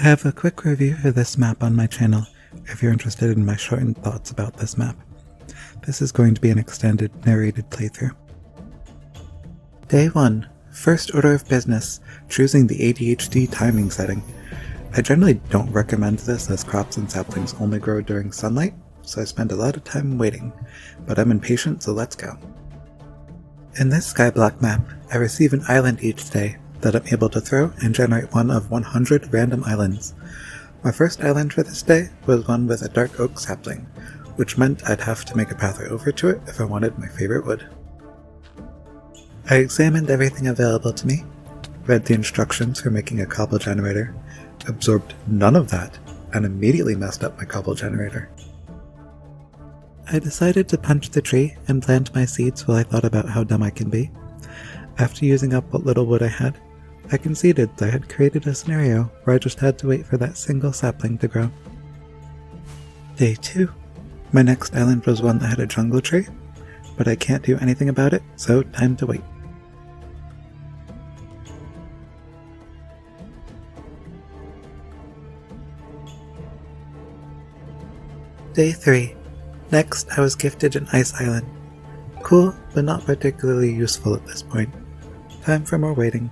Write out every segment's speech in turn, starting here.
I have a quick review of this map on my channel if you're interested in my shortened thoughts about this map. This is going to be an extended narrated playthrough. Day 1. First order of business, choosing the ADHD timing setting. I generally don't recommend this as crops and saplings only grow during sunlight, so I spend a lot of time waiting, but I'm impatient, so let's go. In this Skyblock map, I receive an island each day that I'm able to throw and generate one of 100 random islands. My first island for this day was one with a dark oak sapling, which meant I'd have to make a pathway over to it if I wanted my favorite wood. I examined everything available to me, read the instructions for making a cobble generator, absorbed none of that, and immediately messed up my cobble generator. I decided to punch the tree and plant my seeds while I thought about how dumb I can be. After using up what little wood I had, I conceded that I had created a scenario where I just had to wait for that single sapling to grow. Day 2. My next island was one that had a jungle tree, but I can't do anything about it, so time to wait. Day 3. Next, I was gifted an ice island. Cool, but not particularly useful at this point. Time for more waiting.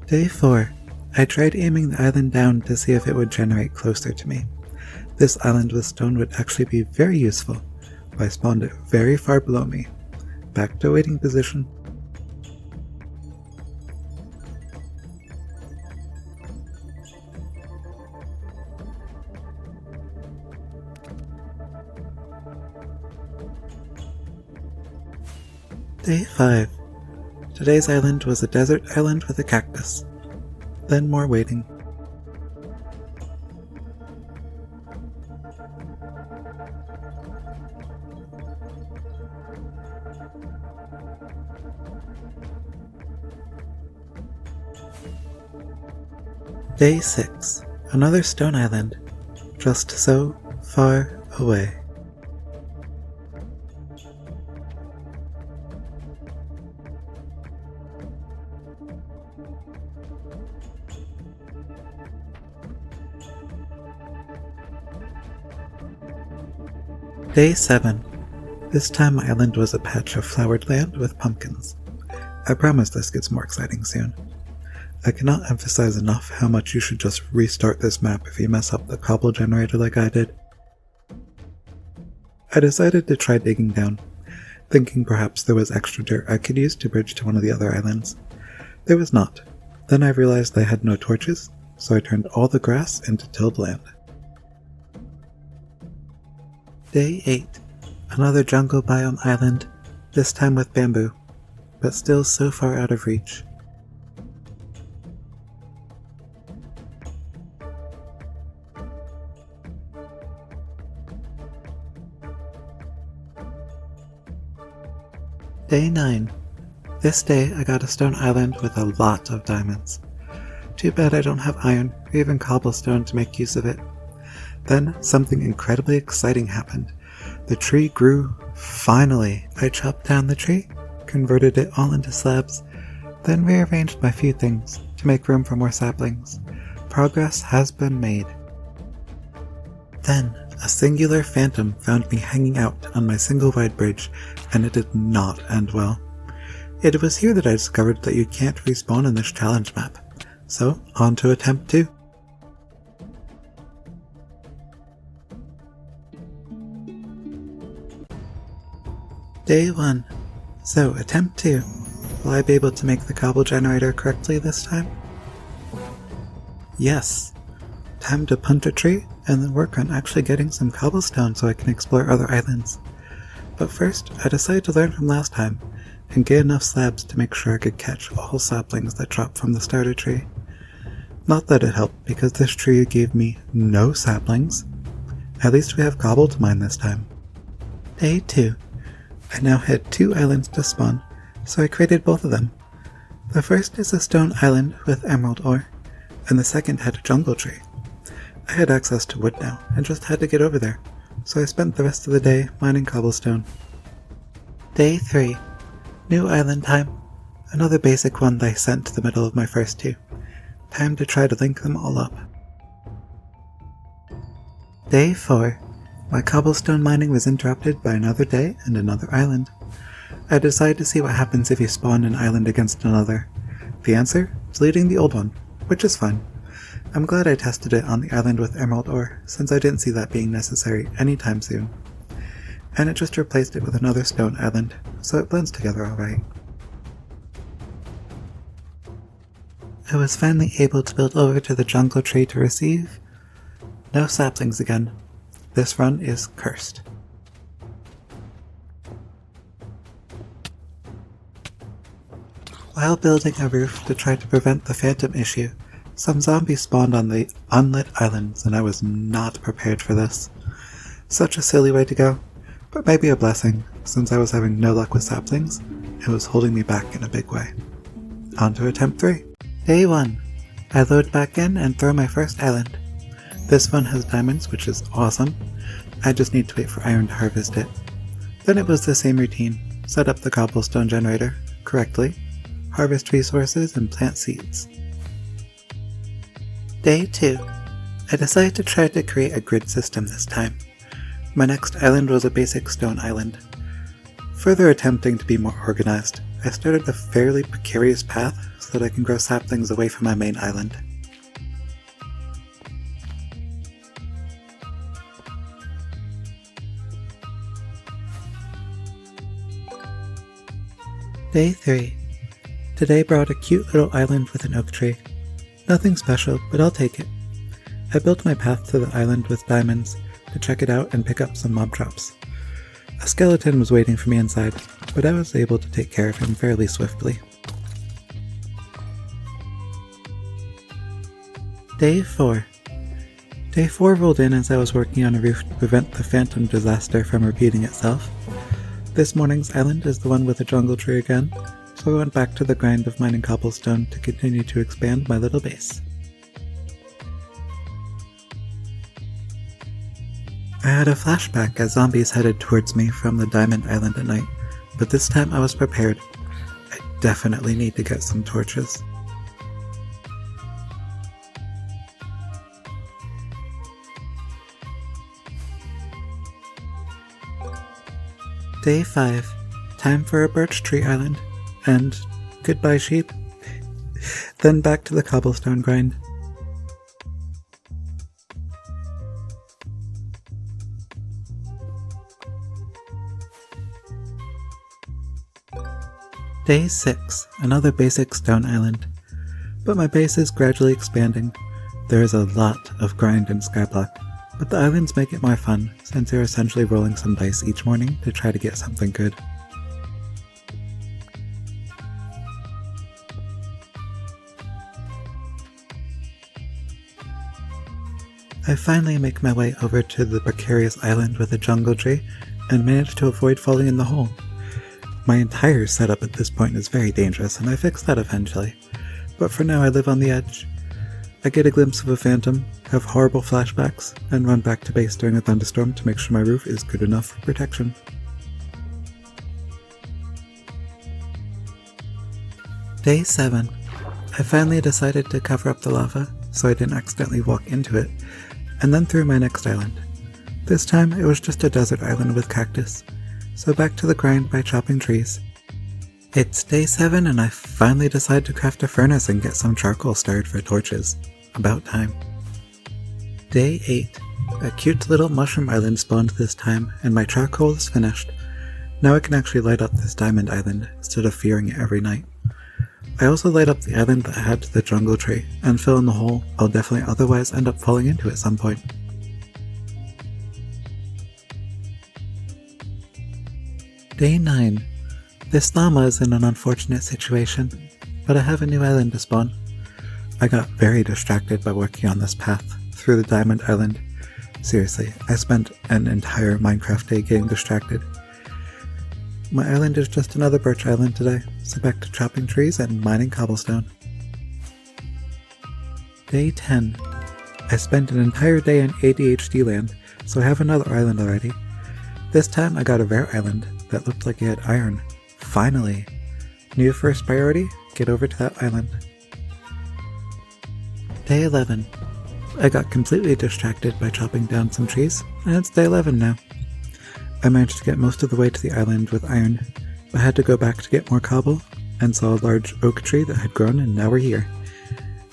Day 4. I tried aiming the island down to see if it would generate closer to me. This island with stone would actually be very useful, but I spawned it very far below me. Back to waiting position. Day 5. Today's island was a desert island with a cactus. Then more waiting. Day 6. Another stone island, just so far away. Day 7. This time my island was a patch of flowered land with pumpkins. I promise this gets more exciting soon. I cannot emphasize enough how much you should just restart this map if you mess up the cobble generator like I did. I decided to try digging down, thinking perhaps there was extra dirt I could use to bridge to one of the other islands. There was not. Then I realized I had no torches, so I turned all the grass into tilled land. Day 8. Another jungle biome island, this time with bamboo, but still so far out of reach. Day 9. This day I got a stone island with a lot of diamonds. Too bad I don't have iron or even cobblestone to make use of it. Then something incredibly exciting happened. The tree grew, finally. I chopped down the tree, converted it all into slabs, then rearranged my few things to make room for more saplings. Progress has been made. Then a singular phantom found me hanging out on my single wide bridge, and it did not end well. It was here that I discovered that you can't respawn in this challenge map, so on to attempt 2. Day 1. So, attempt 2. Will I be able to make the cobble generator correctly this time? Yes. Time to punch a tree and then work on actually getting some cobblestone so I can explore other islands. But first, I decided to learn from last time and get enough slabs to make sure I could catch all saplings that drop from the starter tree. Not that it helped, because this tree gave me no saplings. At least we have cobble to mine this time. Day 2. I now had 2 islands to spawn, so I created both of them. The first is a stone island with emerald ore, and the second had a jungle tree. I had access to wood now, and just had to get over there, so I spent the rest of the day mining cobblestone. Day 3. New island time. Another basic one that I sent to the middle of my first two. Time to try to link them all up. Day 4. My cobblestone mining was interrupted by another day and another island. I decided to see what happens if you spawn an island against another. The answer? Deleting the old one, which is fine. I'm glad I tested it on the island with emerald ore, since I didn't see that being necessary anytime soon. And it just replaced it with another stone island, so it blends together alright. I was finally able to build over to the jungle tree to receive. No saplings again. This run is cursed. While building a roof to try to prevent the phantom issue, some zombies spawned on the unlit islands and I was not prepared for this. Such a silly way to go, but maybe a blessing, since I was having no luck with saplings, it was holding me back in a big way. On to attempt 3. Day 1. I load back in and throw my first island. This one has diamonds, which is awesome. I just need to wait for iron to harvest it. Then it was the same routine. Set up the cobblestone generator correctly, harvest resources, and plant seeds. Day 2. I decided to try to create a grid system this time. My next island was a basic stone island. Further attempting to be more organized, I started a fairly precarious path so that I can grow saplings away from my main island. Day 3. Today brought a cute little island with an oak tree. Nothing special, but I'll take it. I built my path to the island with diamonds to check it out and pick up some mob drops. A skeleton was waiting for me inside, but I was able to take care of him fairly swiftly. Day 4. Day 4 rolled in as I was working on a roof to prevent the phantom disaster from repeating itself. This morning's island is the one with a jungle tree again, so I went back to the grind of mining cobblestone to continue to expand my little base. I had a flashback as zombies headed towards me from the diamond island at night, but this time I was prepared. I definitely need to get some torches. Day 5. Time for a birch tree island. And goodbye sheep. Then back to the cobblestone grind. Day 6. Another basic stone island. But my base is gradually expanding. There is a lot of grind in Skyblock, but the islands make it more fun since you're essentially rolling some dice each morning to try to get something good. I finally make my way over to the precarious island with a jungle tree and manage to avoid falling in the hole. My entire setup at this point is very dangerous and I fix that eventually, but for now I live on the edge. I get a glimpse of a phantom, have horrible flashbacks, and run back to base during a thunderstorm to make sure my roof is good enough for protection. Day 7. I finally decided to cover up the lava so I didn't accidentally walk into it, and then through my next island. This time it was just a desert island with cactus, so back to the grind by chopping trees. It's day 7 and I finally decide to craft a furnace and get some charcoal started for torches. About time. Day 8. A cute little mushroom island spawned this time and my charcoal is finished. Now I can actually light up this diamond island instead of fearing it every night. I also light up the island that had the jungle tree and fill in the hole I'll definitely otherwise end up falling into at some point. Day 9. This llama is in an unfortunate situation, but I have a new island to spawn. I got very distracted by working on this path through the diamond island. Seriously, I spent an entire Minecraft day getting distracted. My island is just another birch island today, so back to chopping trees and mining cobblestone. Day 10. I spent an entire day in ADHD land, so I have another island already. This time I got a rare island, that looked like it had iron. Finally! New first priority? Get over to that island. Day 11. I got completely distracted by chopping down some trees, and it's day 11 now. I managed to get most of the way to the island with iron, but had to go back to get more cobble, and saw a large oak tree that had grown, and now we're here.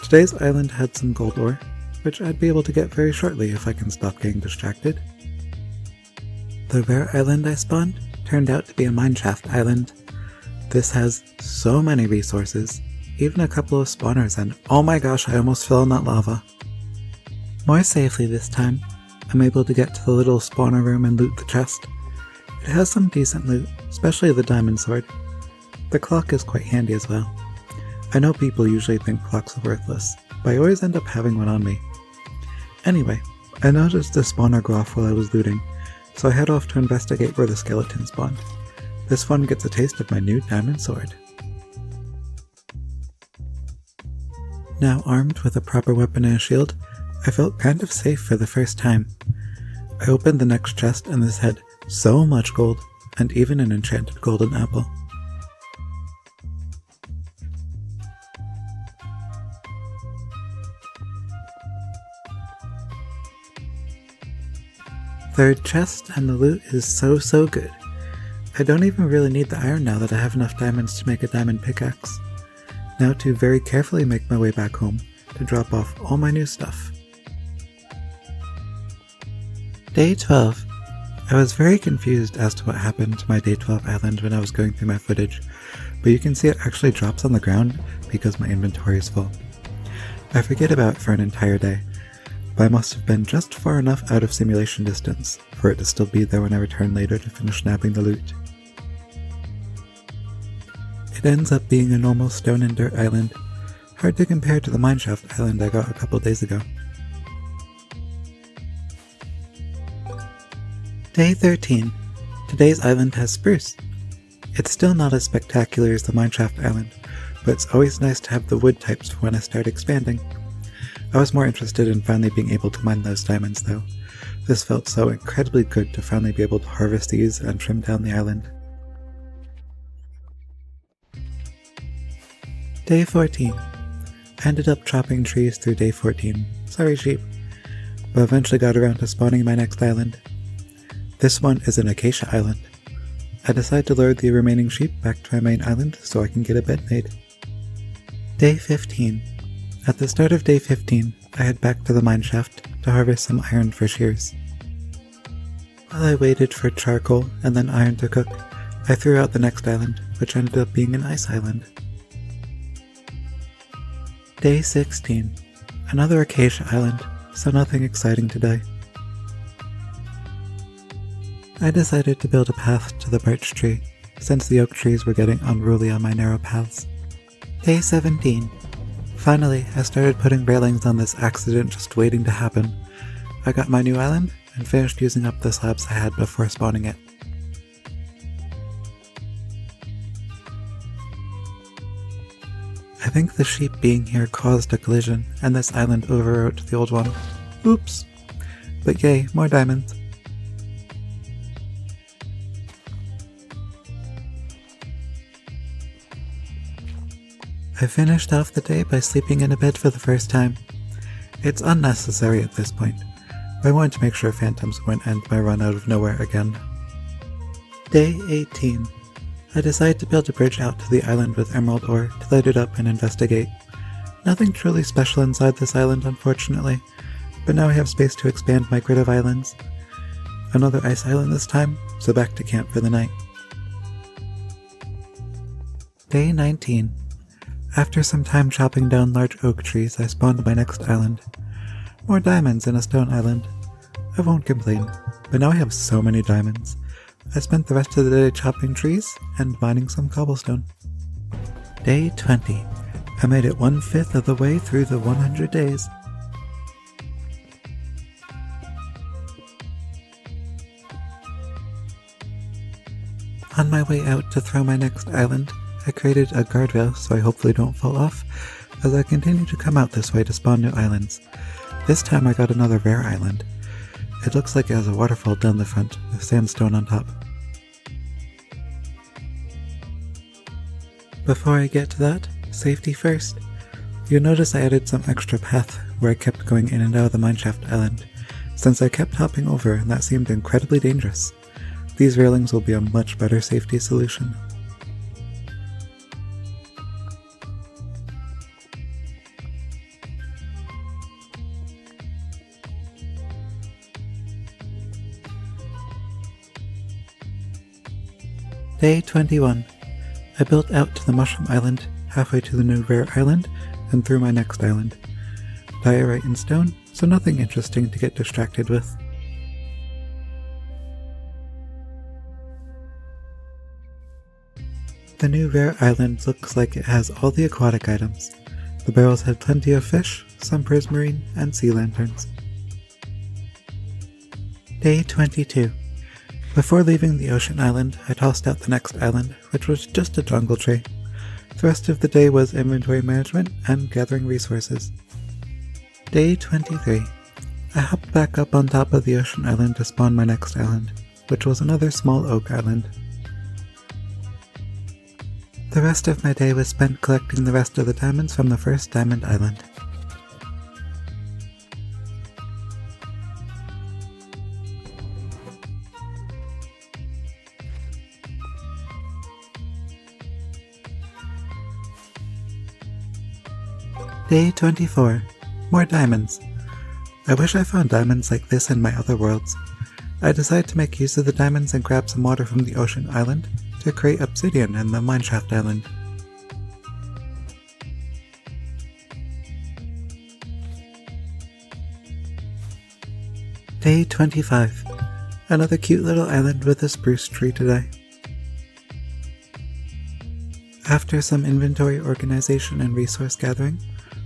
Today's island had some gold ore, which I'd be able to get very shortly if I can stop getting distracted. The rare island I spawned turned out to be a mineshaft island. This has so many resources, even a couple of spawners, and oh my gosh, I almost fell in that lava. More safely this time, I'm able to get to the little spawner room and loot the chest. It has some decent loot, especially the diamond sword. The clock is quite handy as well. I know people usually think clocks are worthless, but I always end up having one on me. Anyway, I noticed the spawner go off while I was looting, so I head off to investigate where the skeleton spawned. This one gets a taste of my new diamond sword. Now armed with a proper weapon and a shield, I felt kind of safe for the first time. I opened the next chest and this had so much gold, and even an enchanted golden apple. Third chest, and the loot is so good. I don't even really need the iron now that I have enough diamonds to make a diamond pickaxe. Now to very carefully make my way back home to drop off all my new stuff. Day 12. I was very confused as to what happened to my Day 12 island when I was going through my footage, but you can see it actually drops on the ground because my inventory is full. I forget about it for an entire day, but I must have been just far enough out of simulation distance for it to still be there when I return later to finish snapping the loot. It ends up being a normal stone and dirt island, hard to compare to the mineshaft island I got a couple days ago. Day 13. Today's island has spruce. It's still not as spectacular as the mineshaft island, but it's always nice to have the wood types for when I start expanding. I was more interested in finally being able to mine those diamonds though. This felt so incredibly good to finally be able to harvest these and trim down the island. Day 14. I ended up chopping trees through day 14. Sorry sheep. But eventually got around to spawning my next island. This one is an acacia island. I decide to lure the remaining sheep back to my main island so I can get a bed made. Day 15. At the start of day 15, I head back to the mineshaft to harvest some iron for shears. While I waited for charcoal and then iron to cook, I threw out the next island, which ended up being an ice island. Day 16. Another acacia island, so nothing exciting today. I decided to build a path to the birch tree, since the oak trees were getting unruly on my narrow paths. Day 17. Finally, I started putting railings on this accident just waiting to happen. I got my new island and finished using up the slabs I had before spawning it. I think the sheep being here caused a collision and this island overwrote the old one. Oops! But yay, more diamonds. I finished off the day by sleeping in a bed for the first time. It's unnecessary at this point, but I wanted to make sure phantoms wouldn't end my run out of nowhere again. Day 18. I decide to build a bridge out to the island with emerald ore to light it up and investigate. Nothing truly special inside this island, unfortunately, but now I have space to expand my grid of islands. Another ice island this time, so back to camp for the night. Day 19. After some time chopping down large oak trees, I spawned my next island. More diamonds in a stone island. I won't complain, but now I have so many diamonds. I spent the rest of the day chopping trees and mining some cobblestone. Day 20. I made it 1/5 of the way through the 100 days. On my way out to throw my next island, I created a guardrail so I hopefully don't fall off, as I continue to come out this way to spawn new islands. This time I got another rare island. It looks like it has a waterfall down the front, with sandstone on top. Before I get to that, safety first. You'll notice I added some extra path where I kept going in and out of the mineshaft island, since I kept hopping over and that seemed incredibly dangerous. These railings will be a much better safety solution. Day 21. I built out to the Mushroom Island, halfway to the new Rare Island, and through my next island. Diorite and stone, so nothing interesting to get distracted with. The new Rare Island looks like it has all the aquatic items. The barrels had plenty of fish, some prismarine, and sea lanterns. Day 22. Before leaving the ocean island, I tossed out the next island, which was just a jungle tree. The rest of the day was inventory management and gathering resources. Day 23. I hopped back up on top of the ocean island to spawn my next island, which was another small oak island. The rest of my day was spent collecting the rest of the diamonds from the first diamond island. Day 24. More diamonds. I wish I found diamonds like this in my other worlds. I decided to make use of the diamonds and grab some water from the ocean island to create obsidian in the mineshaft island. Day 25. Another cute little island with a spruce tree today. After some inventory organization and resource gathering,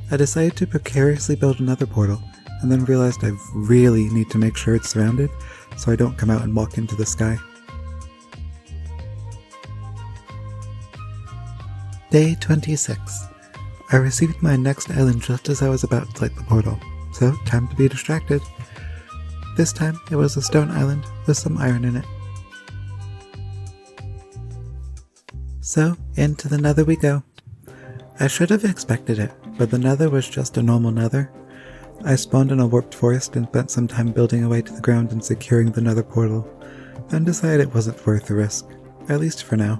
I decided to precariously build another portal, and then realized I really need to make sure it's surrounded so I don't come out and walk into the sky. Day 26. I received my next island just as I was about to light the portal, so time to be distracted. This time it was a stone island with some iron in it. So, into the nether we go. I should have expected it, but the nether was just a normal nether. I spawned in a warped forest and spent some time building a way to the ground and securing the nether portal, then decided it wasn't worth the risk, at least for now.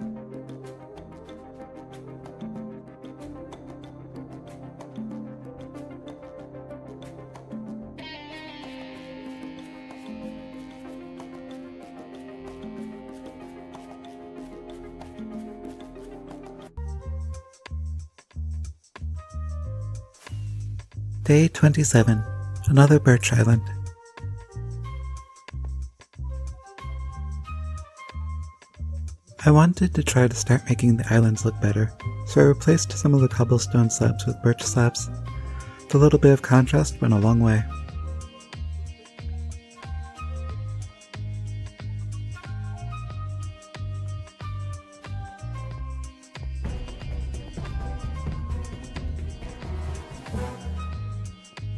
Day 27. Another birch island. I wanted to try to start making the islands look better, so I replaced some of the cobblestone slabs with birch slabs. The little bit of contrast went a long way.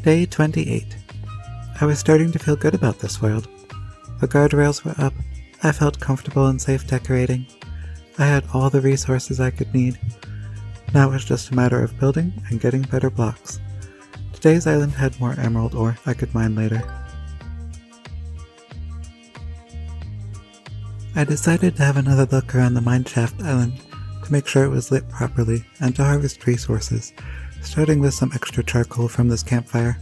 Day 28. I was starting to feel good about this world. The guardrails were up, I felt comfortable and safe decorating. I had all the resources I could need. Now it was just a matter of building and getting better blocks. Today's island had more emerald ore I could mine later. I decided to have another look around the mineshaft island to make sure it was lit properly and to harvest resources, starting with some extra charcoal from this campfire.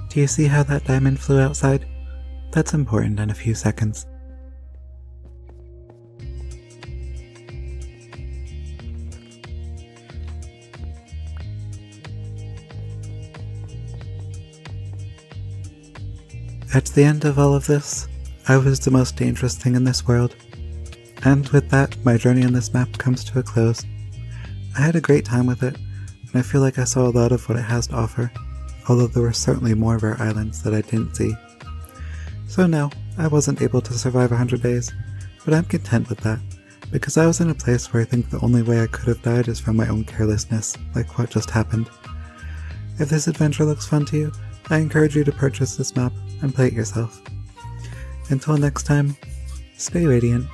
Do you see how that diamond flew outside? That's important in a few seconds. At the end of all of this, I was the most dangerous thing in this world. And with that, my journey on this map comes to a close. I had a great time with it, and I feel like I saw a lot of what it has to offer, although there were certainly more rare islands that I didn't see. So no, I wasn't able to survive 100 days, but I'm content with that, because I was in a place where I think the only way I could have died is from my own carelessness, like what just happened. If this adventure looks fun to you, I encourage you to purchase this map and play it yourself. Until next time, stay radiant.